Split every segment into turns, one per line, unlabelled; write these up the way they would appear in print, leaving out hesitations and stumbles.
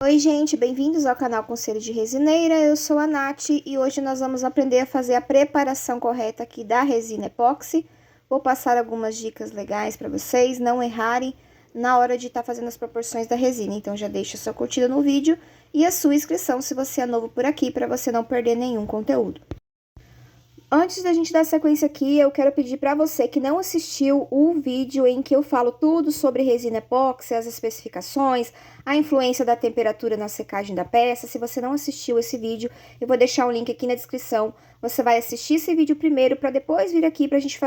Oi, gente, bem-vindos ao canal Conselho de Resineira. Eu sou a Nath e hoje nós vamos aprender a fazer a preparação correta aqui da resina epóxi. Vou passar algumas dicas legais para vocês não errarem na hora de estar fazendo as proporções da resina. Então já deixa sua curtida no vídeo e a sua inscrição se você é novo por aqui, para você não perder nenhum conteúdo. Antes da gente dar sequência aqui, eu quero pedir para você que não assistiu o vídeo em que eu falo tudo sobre resina epóxi, as especificações, a influência da temperatura na secagem da peça. Se você não assistiu esse vídeo, eu vou deixar o link aqui na descrição. Você vai assistir esse vídeo primeiro para depois vir aqui para a gente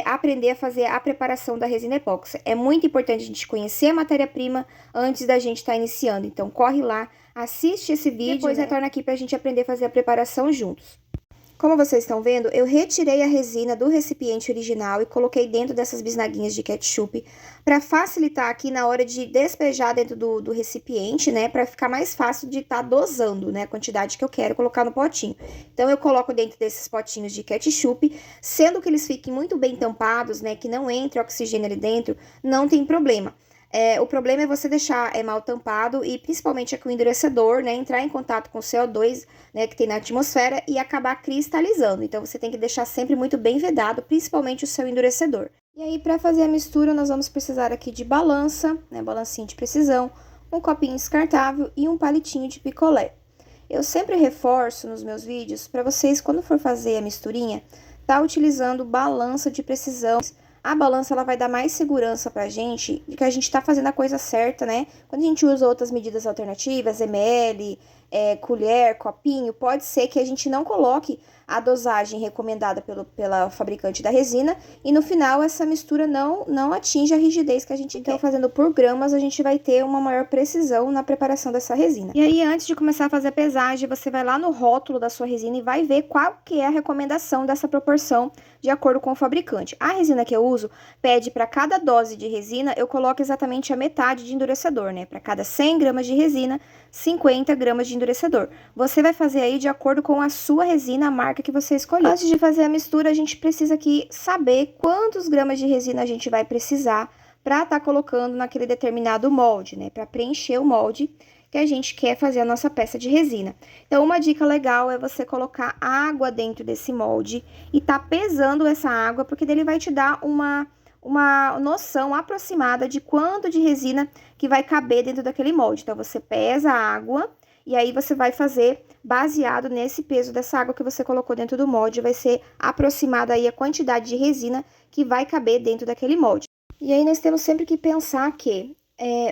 aprender a fazer a preparação da resina epóxi. É muito importante a gente conhecer a matéria-prima antes da gente estar iniciando. Então, corre lá, assiste esse vídeo e depois retorna aqui para a gente aprender a fazer a preparação juntos. Como vocês estão vendo, eu retirei a resina do recipiente original e coloquei dentro dessas bisnaguinhas de ketchup para facilitar aqui na hora de despejar dentro do recipiente, né? Para ficar mais fácil de estar dosando, né? A quantidade que eu quero colocar no potinho. Então, eu coloco dentro desses potinhos de ketchup, sendo que eles fiquem muito bem tampados, né? Que não entre oxigênio ali dentro, não tem problema. O problema é você deixar mal tampado e principalmente aqui o endurecedor, né, entrar em contato com o CO2, né, que tem na atmosfera e acabar cristalizando. Então, você tem que deixar sempre muito bem vedado, principalmente o seu endurecedor. E aí, para fazer a mistura, nós vamos precisar aqui de balança, né, balancinha de precisão, um copinho descartável e um palitinho de picolé. Eu sempre reforço nos meus vídeos, para vocês, quando for fazer a misturinha, tá utilizando balança de precisão. A balança, ela vai dar mais segurança pra gente de que a gente tá fazendo a coisa certa, né? Quando a gente usa outras medidas alternativas, ml, colher, copinho, pode ser que a gente não coloque a dosagem recomendada pela fabricante da resina e no final essa mistura não atinge a rigidez que a gente quer. Então, fazendo por gramas, a gente vai ter uma maior precisão na preparação dessa resina. E aí, antes de começar a fazer a pesagem, você vai lá no rótulo da sua resina e vai ver qual que é a recomendação dessa proporção de acordo com o fabricante. A resina que eu uso pede para cada dose de resina, eu coloco exatamente a metade de endurecedor, né? Para cada 100 gramas de resina, 50 gramas de endurecedor. Você vai fazer aí de acordo com a sua resina, a marca que você escolher. Antes de fazer a mistura, a gente precisa aqui saber quantos gramas de resina a gente vai precisar para estar colocando naquele determinado molde, né? Para preencher o molde que a gente quer fazer a nossa peça de resina. Então, uma dica legal é você colocar água dentro desse molde e tá pesando essa água, porque dele vai te dar uma noção aproximada de quanto de resina que vai caber dentro daquele molde. Então, você pesa a água e aí você vai fazer baseado nesse peso dessa água que você colocou dentro do molde, vai ser aproximada aí a quantidade de resina que vai caber dentro daquele molde. E aí, nós temos sempre que pensar que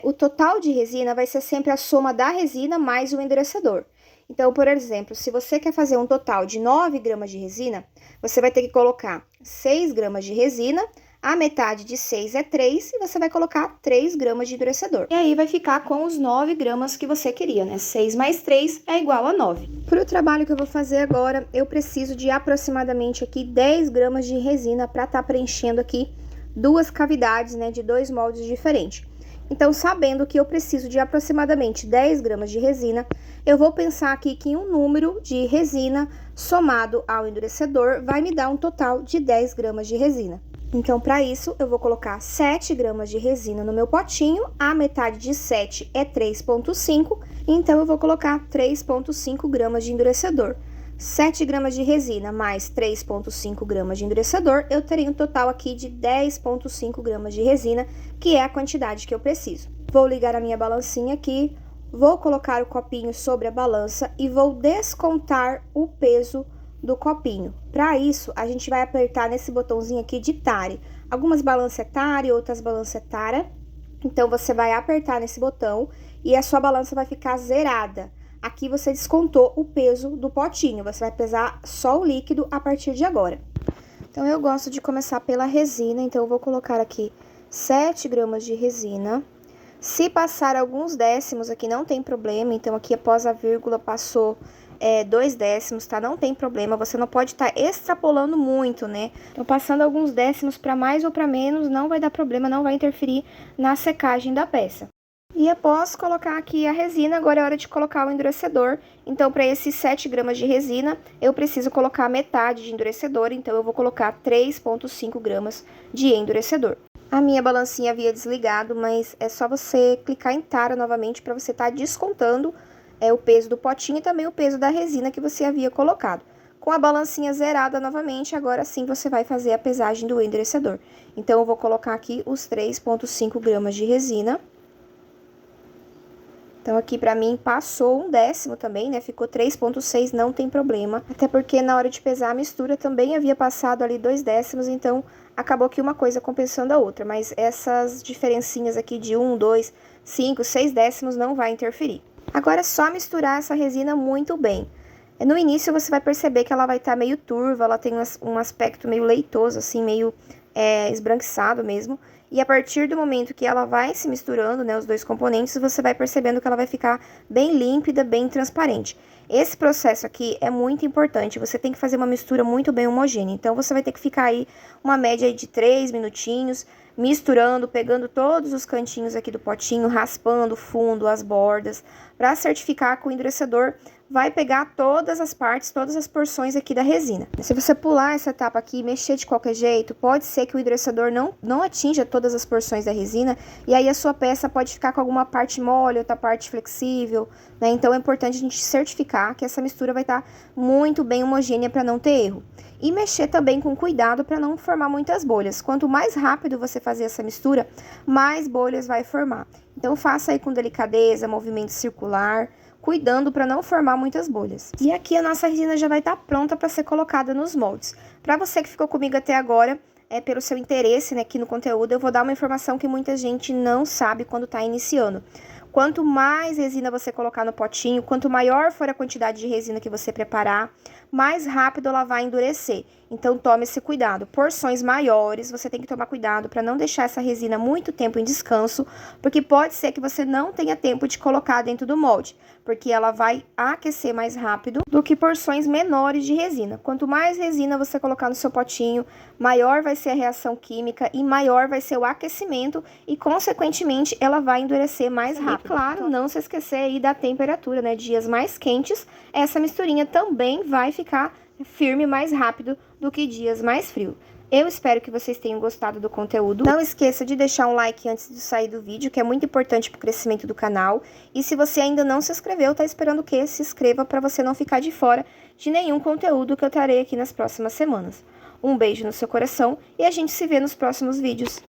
o total de resina vai ser sempre a soma da resina mais o endurecedor. Então, por exemplo, se você quer fazer um total de 9 gramas de resina, você vai ter que colocar 6 gramas de resina, a metade de 6 é 3, e você vai colocar 3 gramas de endurecedor. E aí, vai ficar com os 9 gramas que você queria, né? 6 mais 3 é igual a 9. Para o trabalho que eu vou fazer agora, eu preciso de aproximadamente aqui 10 gramas de resina para estar preenchendo aqui duas cavidades, né? De dois moldes diferentes. Então, sabendo que eu preciso de aproximadamente 10 gramas de resina, eu vou pensar aqui que um número de resina somado ao endurecedor vai me dar um total de 10 gramas de resina. Então, para isso, eu vou colocar 7 gramas de resina no meu potinho, a metade de 7 é 3,5, então eu vou colocar 3,5 gramas de endurecedor. 7 gramas de resina mais 3,5 gramas de endurecedor, eu terei um total aqui de 10,5 gramas de resina, que é a quantidade que eu preciso. Vou ligar a minha balancinha aqui, vou colocar o copinho sobre a balança e vou descontar o peso do copinho. Para isso, a gente vai apertar nesse botãozinho aqui de tare. Algumas balanças é tare, outras balanças é tara. Então, você vai apertar nesse botão e a sua balança vai ficar zerada. Aqui você descontou o peso do potinho, você vai pesar só o líquido a partir de agora. Então, eu gosto de começar pela resina, então eu vou colocar aqui 7 gramas de resina. Se passar alguns décimos aqui, não tem problema, então aqui após a vírgula passou 2 décimos, tá? Não tem problema, você não pode estar extrapolando muito, né? Então, passando alguns décimos para mais ou para menos, não vai dar problema, não vai interferir na secagem da peça. E após colocar aqui a resina, agora é hora de colocar o endurecedor. Então, para esses 7 gramas de resina, eu preciso colocar metade de endurecedor. Então, eu vou colocar 3,5 gramas de endurecedor. A minha balancinha havia desligado, mas é só você clicar em tara novamente para você estar descontando o peso do potinho e também o peso da resina que você havia colocado. Com a balancinha zerada novamente, agora sim você vai fazer a pesagem do endurecedor. Então, eu vou colocar aqui os 3,5 gramas de resina. Então, aqui pra mim passou 1/10 também, né? Ficou 3,6, não tem problema. Até porque na hora de pesar a mistura também havia passado ali 2/10, então acabou que uma coisa compensando a outra. Mas essas diferencinhas aqui de 1, 2, 5, 6 décimos não vai interferir. Agora é só misturar essa resina muito bem. No início você vai perceber que ela vai estar meio turva, ela tem um aspecto meio leitoso, assim, meio esbranquiçado mesmo. E a partir do momento que ela vai se misturando, né, os dois componentes, você vai percebendo que ela vai ficar bem límpida, bem transparente. Esse processo aqui é muito importante, você tem que fazer uma mistura muito bem homogênea. Então, você vai ter que ficar aí uma média aí de 3 minutinhos, misturando, pegando todos os cantinhos aqui do potinho, raspando o fundo, as bordas, para certificar que o endurecedor vai pegar todas as partes, todas as porções aqui da resina. Se você pular essa etapa aqui e mexer de qualquer jeito, pode ser que o endurecedor não atinja todas as porções da resina, e aí a sua peça pode ficar com alguma parte mole, outra parte flexível, né? Então, é importante a gente certificar que essa mistura vai estar muito bem homogênea para não ter erro. E mexer também com cuidado para não formar muitas bolhas. Quanto mais rápido você fazer essa mistura, mais bolhas vai formar. Então, faça aí com delicadeza, movimento circular, cuidando para não formar muitas bolhas. E aqui a nossa resina já vai estar pronta para ser colocada nos moldes. Para você que ficou comigo até agora, pelo seu interesse, né, aqui no conteúdo, eu vou dar uma informação que muita gente não sabe quando está iniciando. Quanto mais resina você colocar no potinho, quanto maior for a quantidade de resina que você preparar, mais rápido ela vai endurecer. Então, tome esse cuidado. Porções maiores, você tem que tomar cuidado para não deixar essa resina muito tempo em descanso, porque pode ser que você não tenha tempo de colocar dentro do molde, porque ela vai aquecer mais rápido do que porções menores de resina. Quanto mais resina você colocar no seu potinho, maior vai ser a reação química e maior vai ser o aquecimento e, consequentemente, ela vai endurecer mais rápido. E, claro, não se esquecer aí da temperatura, né? Dias mais quentes, essa misturinha também vai ficar firme mais rápido do que dias mais frios. Eu espero que vocês tenham gostado do conteúdo. Não esqueça de deixar um like antes de sair do vídeo, que é muito importante para o crescimento do canal. E se você ainda não se inscreveu, tá esperando o quê? Se inscreva para você não ficar de fora de nenhum conteúdo que eu trarei aqui nas próximas semanas. Um beijo no seu coração e a gente se vê nos próximos vídeos.